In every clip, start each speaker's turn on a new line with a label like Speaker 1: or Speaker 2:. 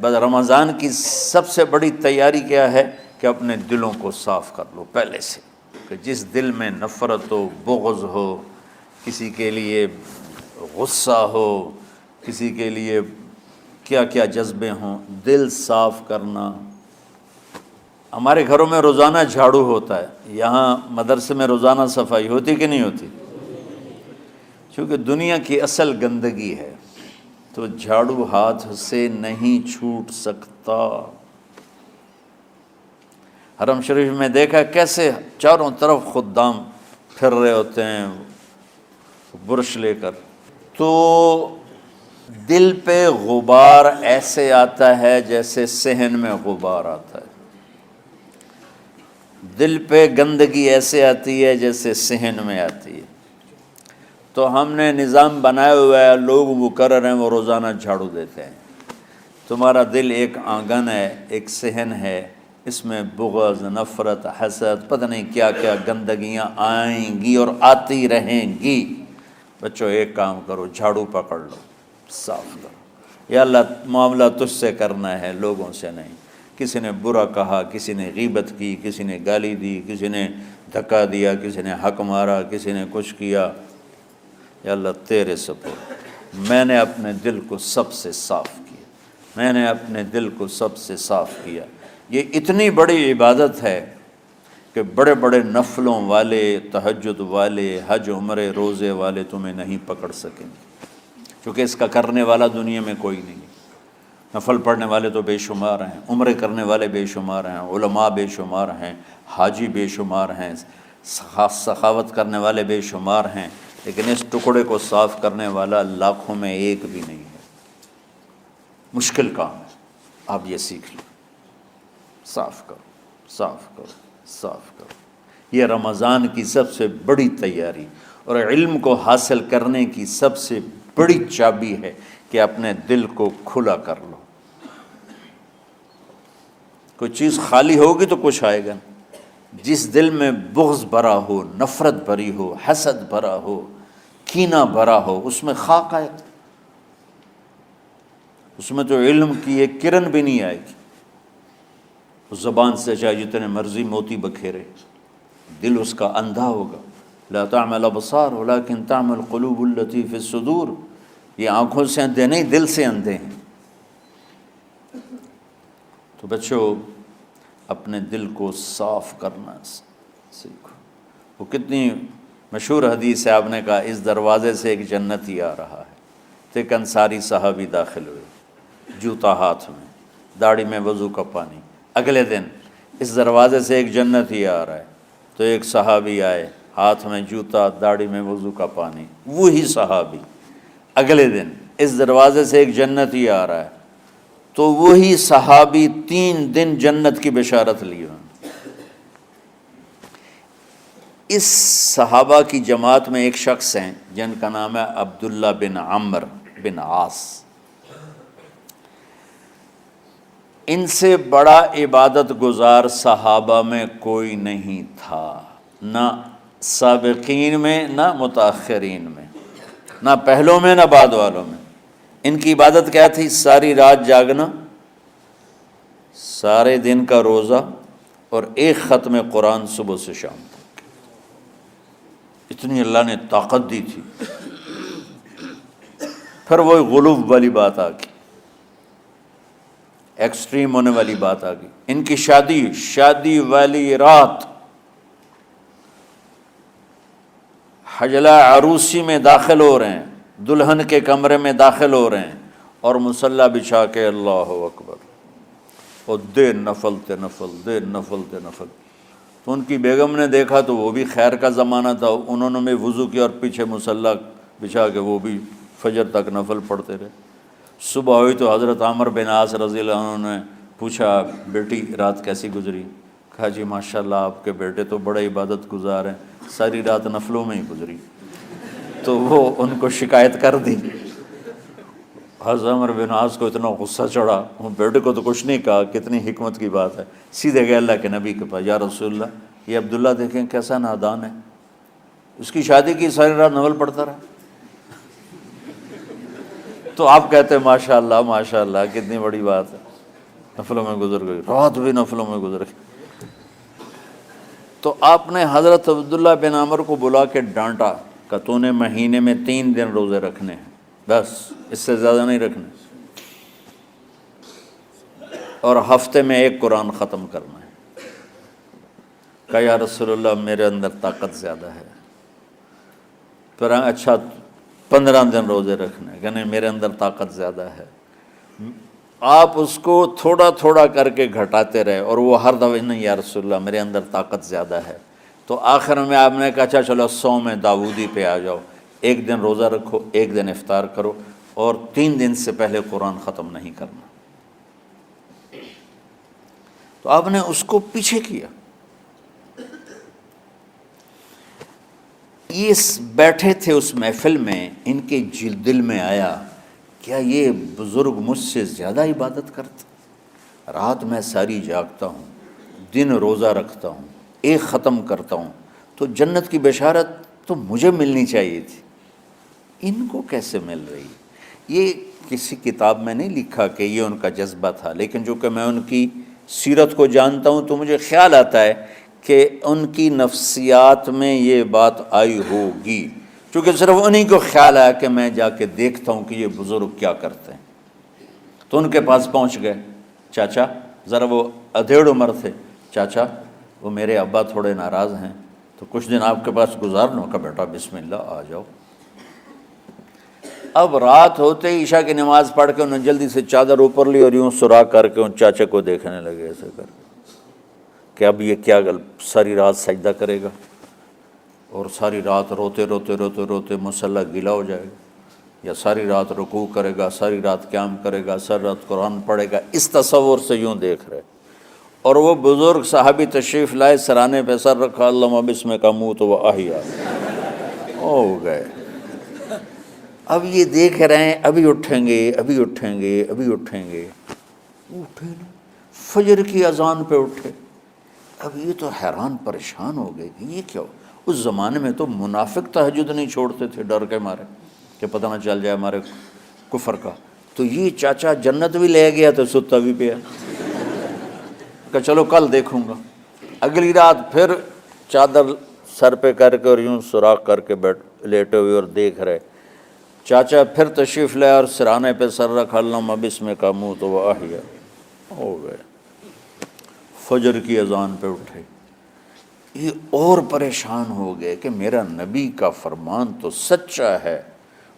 Speaker 1: بس رمضان کی سب سے بڑی تیاری کیا ہے کہ اپنے دلوں کو صاف کر لو پہلے سے، کہ جس دل میں نفرت ہو، بغض ہو، کسی کے لیے غصہ ہو، کسی کے لیے کیا کیا جذبے ہوں، دل صاف کرنا۔ ہمارے گھروں میں روزانہ جھاڑو ہوتا ہے، یہاں مدرسے میں روزانہ صفائی ہوتی کہ نہیں ہوتی؟ کیونکہ دنیا کی اصل گندگی ہے تو جھاڑو ہاتھ سے نہیں چھوٹ سکتا۔ حرم شریف میں دیکھا کیسے چاروں طرف خدام پھر رہے ہوتے ہیں برش لے کر، تو دل پہ غبار ایسے آتا ہے جیسے صحن میں غبار آتا ہے، دل پہ گندگی ایسے آتی ہے جیسے صحن میں آتی ہے۔ تو ہم نے نظام بنایا ہوا ہے، لوگ مقرر ہیں وہ روزانہ جھاڑو دیتے ہیں۔ تمہارا دل ایک آنگن ہے، ایک صحن ہے، اس میں بغض، نفرت، حسد، پتہ نہیں کیا کیا گندگیاں آئیں گی اور آتی رہیں گی۔ بچوں ایک کام کرو، جھاڑو پکڑ لو، صاف کرو۔ یا اللہ معاملہ تجھ سے کرنا ہے، لوگوں سے نہیں۔ کسی نے برا کہا، کسی نے غیبت کی، کسی نے گالی دی، کسی نے دھکا دیا، کسی نے حق مارا، کسی نے کچھ کیا، یا اللہ تیرے سپرد میں نے اپنے دل کو سب سے صاف کیا، میں نے اپنے دل کو سب سے صاف کیا۔ یہ اتنی بڑی عبادت ہے کہ بڑے بڑے نفلوں والے، تہجد والے، حج عمرے روزے والے تمہیں نہیں پکڑ سکیں گے، کیونکہ اس کا کرنے والا دنیا میں کوئی نہیں۔ نفل پڑھنے والے تو بے شمار ہیں، عمرے کرنے والے بے شمار ہیں، علماء بے شمار ہیں، حاجی بے شمار ہیں، سخاوت کرنے والے بے شمار ہیں، لیکن اس ٹکڑے کو صاف کرنے والا لاکھوں میں ایک بھی نہیں ہے۔ مشکل کام ہے، آپ یہ سیکھ لیں، صاف کرو، صاف کرو، صاف کرو۔ یہ رمضان کی سب سے بڑی تیاری اور علم کو حاصل کرنے کی سب سے بڑی چابی ہے کہ اپنے دل کو کھلا کر لو۔ کوئی چیز خالی ہوگی تو کچھ آئے گا۔ جس دل میں بغض بھرا ہو، نفرت بھری ہو، حسد بھرا ہو، کینہ بھرا ہو، اس میں خاک آئے گا، اس میں تو علم کی ایک کرن بھی نہیں آئے گی۔ اس زبان سے چاہے جتنے مرضی موتی بکھیرے، دل اس کا اندھا ہوگا۔ لا تعمى الابصار ولكن تعمى القلوب التي في الصدور۔ یہ آنکھوں سے اندھے نہیں، دل سے اندھے ہیں۔ تو بچوں اپنے دل کو صاف کرنا سیکھو۔ وہ کتنی مشہور حدیث ہے، آپ نے کہا اس دروازے سے ایک جنتی آ رہا ہے، تو ایک انصاری صحابی داخل ہوئے، جوتا ہاتھ میں، داڑھی میں وضو کا پانی۔ اگلے دن اس دروازے سے ایک جنتی آ رہا ہے، تو ایک صحابی آئے، ہاتھ میں جوتا، داڑھی میں وضو کا پانی، وہی صحابی۔ اگلے دن اس دروازے سے ایک جنتی آ رہا ہے، تو وہی صحابی 3 دن جنت کی بشارت لی انہوں نے۔ اس صحابہ کی جماعت میں ایک شخص ہیں جن کا نام ہے عبداللہ بن عمرو بن عاص۔ ان سے بڑا عبادت گزار صحابہ میں کوئی نہیں تھا، نہ سابقین میں نہ متاخرین میں، نہ پہلوں میں نہ بعد والوں میں۔ ان کی عبادت کیا تھی؟ ساری رات جاگنا، سارے دن کا روزہ، اور ایک ختم قرآن صبح سے شام تک۔ اتنی اللہ نے طاقت دی تھی۔ پھر وہی غلوب والی بات آ گئی، ایکسٹریم ہونے والی بات آ گئی۔ ان کی شادی والی رات حجلہ عروسی میں داخل ہو رہے ہیں، دلہن کے کمرے میں داخل ہو رہے ہیں، اور مصلی بچھا کے اللہ اکبر، اور دیر نفل تے نفل، دیر نفل تے نفل۔ تو ان کی بیگم نے دیکھا تو وہ بھی خیر کا زمانہ تھا، انہوں نے بھی وضو کیا اور پیچھے مصلی بچھا کے وہ بھی فجر تک نفل پڑھتے رہے۔ صبح ہوئی تو حضرت عمرو بن عاص رضی اللہ عنہ نے پوچھا، بیٹی رات کیسی گزری؟ کہا جی ماشاءاللہ آپ کے بیٹے تو بڑے عبادت گزار ہیں، ساری رات نفلوں میں ہی گزری۔ تو وہ ان کو شکایت کر دی۔ حضرت عمرو بن عاص کو اتنا غصہ چڑھا، وہ بیٹے کو تو کچھ نہیں کہا، کتنی حکمت کی بات ہے، سیدھے گئے اللہ کے نبی کے پاس، یا رسول اللہ یہ عبداللہ دیکھیں کیسا نادان ہے، اس کی شادی کی ساری رات نفل پڑھتا رہا۔ تو آپ کہتے ہیں ماشاءاللہ ماشاءاللہ کتنی بڑی بات ہے۔ نفلوں میں گزر گئی، رات بھی نفلوں میں گزر گئی۔ تو آپ نے حضرت عبداللہ بن عمر کو بلا کے ڈانٹا کہ تو نے مہینے میں 3 دن روزے رکھنے ہیں، بس اس سے زیادہ نہیں رکھنے، اور ہفتے میں 1 قرآن ختم کرنا ہے۔ کہا یا رسول اللہ میرے اندر طاقت زیادہ ہے۔ پھر اچھا 15 دن روزے رکھنے، کہ نہیں میرے اندر طاقت زیادہ ہے۔ آپ اس کو تھوڑا تھوڑا کر کے گھٹاتے رہے، اور وہ ہر دفعہ نہیں یا رسول اللہ میرے اندر طاقت زیادہ ہے۔ تو آخر میں آپ نے کہا اچھا چلو صوم داؤدی پہ آ جاؤ، 1 دن روزہ رکھو، 1 دن افطار کرو، اور 3 دن سے پہلے قرآن ختم نہیں کرنا۔ تو آپ نے اس کو پیچھے کیا۔ یہ بیٹھے تھے اس محفل میں، ان کے دل میں آیا کیا یہ بزرگ مجھ سے زیادہ عبادت کرتا؟ رات میں ساری جاگتا ہوں، دن روزہ رکھتا ہوں، 1 ختم کرتا ہوں، تو جنت کی بشارت تو مجھے ملنی چاہیے تھی، ان کو کیسے مل رہی؟ یہ کسی کتاب میں نہیں لکھا کہ یہ ان کا جذبہ تھا، لیکن جو کہ میں ان کی سیرت کو جانتا ہوں تو مجھے خیال آتا ہے کہ ان کی نفسیات میں یہ بات آئی ہوگی، چونکہ صرف انہی کو خیال آیا کہ میں جا کے دیکھتا ہوں کہ یہ بزرگ کیا کرتے ہیں۔ تو ان کے پاس پہنچ گئے، چاچا، ذرا وہ ادھیڑ عمر تھے، چاچا وہ میرے ابا تھوڑے ناراض ہیں، تو کچھ دن آپ کے پاس گزار لوں؟ کہ بیٹا بسم اللہ آ جاؤ۔ اب رات ہوتے ہی عشاء کی نماز پڑھ کے انہوں نے جلدی سے چادر اوپر لی اور یوں سراغ کر کے ان چاچے کو دیکھنے لگے ایسے کر کہ اب یہ کیا ساری رات سجدہ کرے گا، اور ساری رات روتے روتے روتے روتے مصلی گیلا ہو جائے گا، یا ساری رات رکوع کرے گا، ساری رات قیام کرے گا، ساری رات قرآن پڑھے گا، اس تصور سے یوں دیکھ رہے۔ اور وہ بزرگ صحابی تشریف لائے، سرانے پہ سر رکھا، اللہم بسمک اموت و احیا، ہو گئے۔ اب یہ دیکھ رہے ہیں ابھی اٹھیں گے، ابھی اٹھیں گے، ابھی اٹھیں گے، اٹھے نہیں، فجر کی اذان پہ اٹھے۔ اب یہ تو حیران پریشان ہو گئے کہ یہ کیا ہو؟ اس زمانے میں تو منافق تہجد نہیں چھوڑتے تھے ڈر کے مارے کہ پتہ نہ چل جائے ہمارے کفر کا، تو یہ چاچا جنت بھی لے گیا تو ستا بھی پیا کہ چلو کل دیکھوں گا۔ اگلی رات پھر چادر سر پہ کر کے اور یوں سوراخ کر کے لیٹے ہوئے اور دیکھ رہے۔ چاچا پھر تشریف لائے اور سرانے پہ سر رکھا، اللہم بسمک اموت و احیا، ہو گئے۔ فجر کی اذان پہ اٹھے، یہ اور پریشان ہو گئے کہ میرا نبی کا فرمان تو سچا ہے،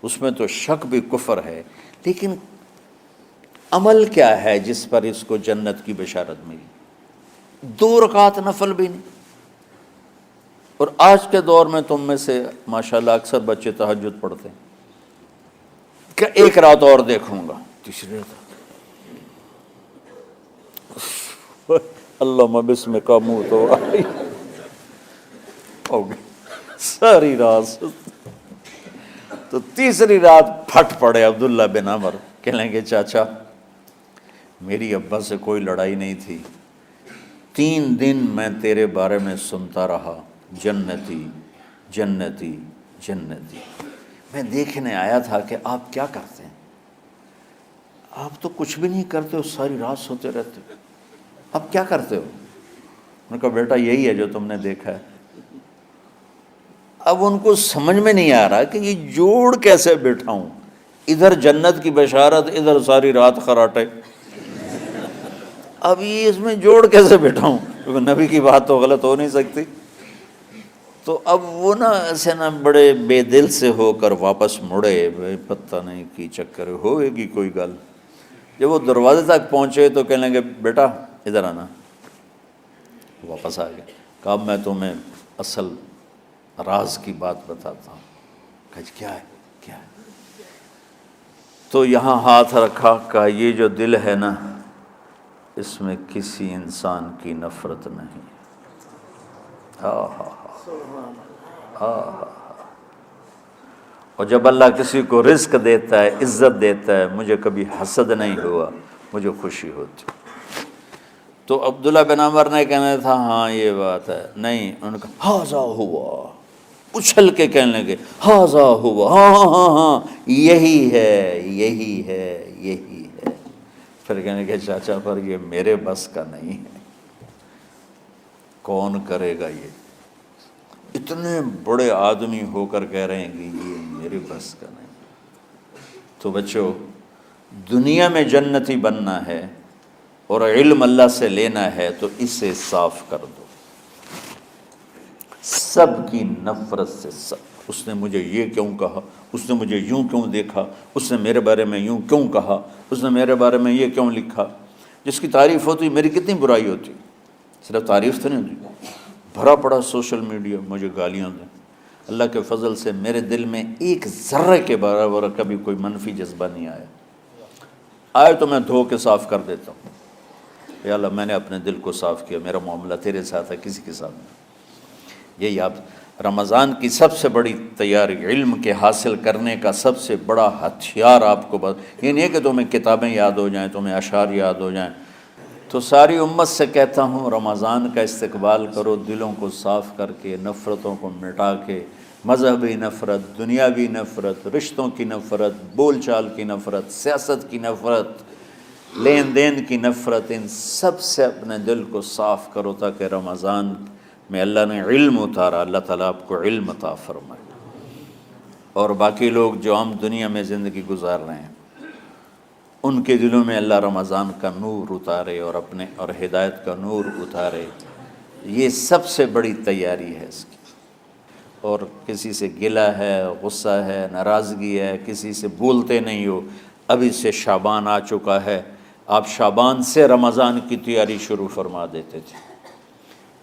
Speaker 1: اس میں تو شک بھی کفر ہے، لیکن عمل کیا ہے جس پر اس کو جنت کی بشارت ملی؟ 2 رکعت نفل بھی نہیں۔ اور آج کے دور میں تم میں سے ماشاءاللہ اکثر بچے تہجد پڑھتے ہیں کہ 1 رات اور دیکھوں گا، تیسری رات اللہم بسمک اموت و احیا، ہو گئی ساری رات۔ تو تیسری رات پھٹ پڑے عبداللہ بن عمر، کہنے لگے چاچا میری ابا سے کوئی لڑائی نہیں تھی، 3 دن میں تیرے بارے میں سنتا رہا، جنتی جنتی جنتی۔ میں دیکھنے آیا تھا کہ آپ کیا کرتے ہیں، آپ تو کچھ بھی نہیں کرتے ہو، ساری رات سوتے رہتے ہو، اب کیا کرتے ہو؟ انہوں نے کہا بیٹا یہی ہے جو تم نے دیکھا ہے۔ اب ان کو سمجھ میں نہیں آ رہا کہ یہ جوڑ کیسے بٹھاؤں، ادھر جنت کی بشارت، ادھر ساری رات خراٹے، اب یہ اس میں جوڑ کیسے بٹھاؤں، کیونکہ نبی کی بات تو غلط ہو نہیں سکتی۔ تو اب وہ نا ایسے نا بڑے بے دل سے ہو کر واپس مڑے، پتہ نہیں کی چکر ہوئے گی کوئی گل۔ جب وہ دروازے تک پہنچے تو کہنے لگے بیٹا ادھر آنا، واپس آ گئے۔ کہا میں تمہیں اصل راز کی بات بتاتا ہوں۔ کہا کیا ہے کیا ہے؟ تو یہاں ہاتھ رکھا، کہا یہ جو دل ہے نا اس میں کسی انسان کی نفرت نہیں۔ اور جب اللہ کسی کو رزق دیتا ہے، عزت دیتا ہے، مجھے کبھی حسد نہیں ہوا، مجھے خوشی ہوتی۔ تو عبداللہ بن عمر نے کہنا تھا ہاں یہ بات ہے، نہیں، انہوں نے کہا ہاذا ہوا، اچھل کے کہنے لگے ہاذا ہوا، ہاں ہاں ہاں ہاں یہی ہے یہی ہے یہی ہے۔ پھر کہنے کہ چاچا پر یہ میرے بس کا نہیں ہے، کون کرے گا یہ؟ اتنے بڑے آدمی ہو کر کہہ رہے ہیں کہ یہ میرے بس کا نہیں۔ تو بچوں، دنیا میں جنتی بننا ہے اور علم اللہ سے لینا ہے تو اسے صاف کر دو، سب کی نفرت سے۔ سب، اس نے مجھے یہ کیوں کہا، اس نے مجھے یوں کیوں دیکھا، اس نے میرے بارے میں یوں کیوں کہا، اس نے میرے بارے میں یہ کیوں لکھا۔ جس کی تعریف ہوتی میری کتنی برائی ہوتی، صرف تعریف تو نہیں ہوتی، بھرا پڑا سوشل میڈیا مجھے گالیاں دیں۔ اللہ کے فضل سے میرے دل میں ایک ذرے کے برابر کبھی کوئی منفی جذبہ نہیں آیا، آئے تو میں دھو کے صاف کر دیتا ہوں، یا اللہ میں نے اپنے دل کو صاف کیا، میرا معاملہ تیرے ساتھ ہے، کسی کے ساتھ نہیں۔ یہی آپ رمضان کی سب سے بڑی تیاری، علم کے حاصل کرنے کا سب سے بڑا ہتھیار آپ کو یہ نہیں ہے کہ تمہیں کتابیں یاد ہو جائیں، تمہیں اشعار یاد ہو جائیں۔ تو ساری امت سے کہتا ہوں رمضان کا استقبال کرو، دلوں کو صاف کر کے، نفرتوں کو مٹا کے، مذہبی نفرت، دنیاوی نفرت، رشتوں کی نفرت، بول چال کی نفرت، سیاست کی نفرت، لین دین کی نفرت، ان سب سے اپنے دل کو صاف کرو تاکہ رمضان میں اللہ نے علم اتارا، اللہ تعالیٰ آپ کو علم عطا فرمائے، اور باقی لوگ جو عام دنیا میں زندگی گزار رہے ہیں ان کے دلوں میں اللہ رمضان کا نور اتارے اور ہدایت کا نور اتارے۔ یہ سب سے بڑی تیاری ہے اس کی۔ اور کسی سے گلہ ہے، غصہ ہے، ناراضگی ہے، کسی سے بولتے نہیں ہو، ابھی سے شعبان آ چکا ہے، آپ شعبان سے رمضان کی تیاری شروع فرما دیتے تھے،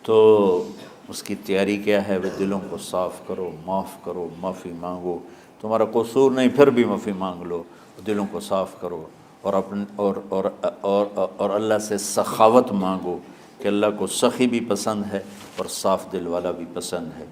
Speaker 1: تو اس کی تیاری کیا ہے؟ وہ دلوں کو صاف کرو، معاف کرو، معافی مانگو، تمہارا قصور نہیں پھر بھی معافی مانگ لو، دلوں کو صاف کرو، اور اللہ سے سخاوت مانگو کہ اللہ کو سخی بھی پسند ہے اور صاف دل والا بھی پسند ہے۔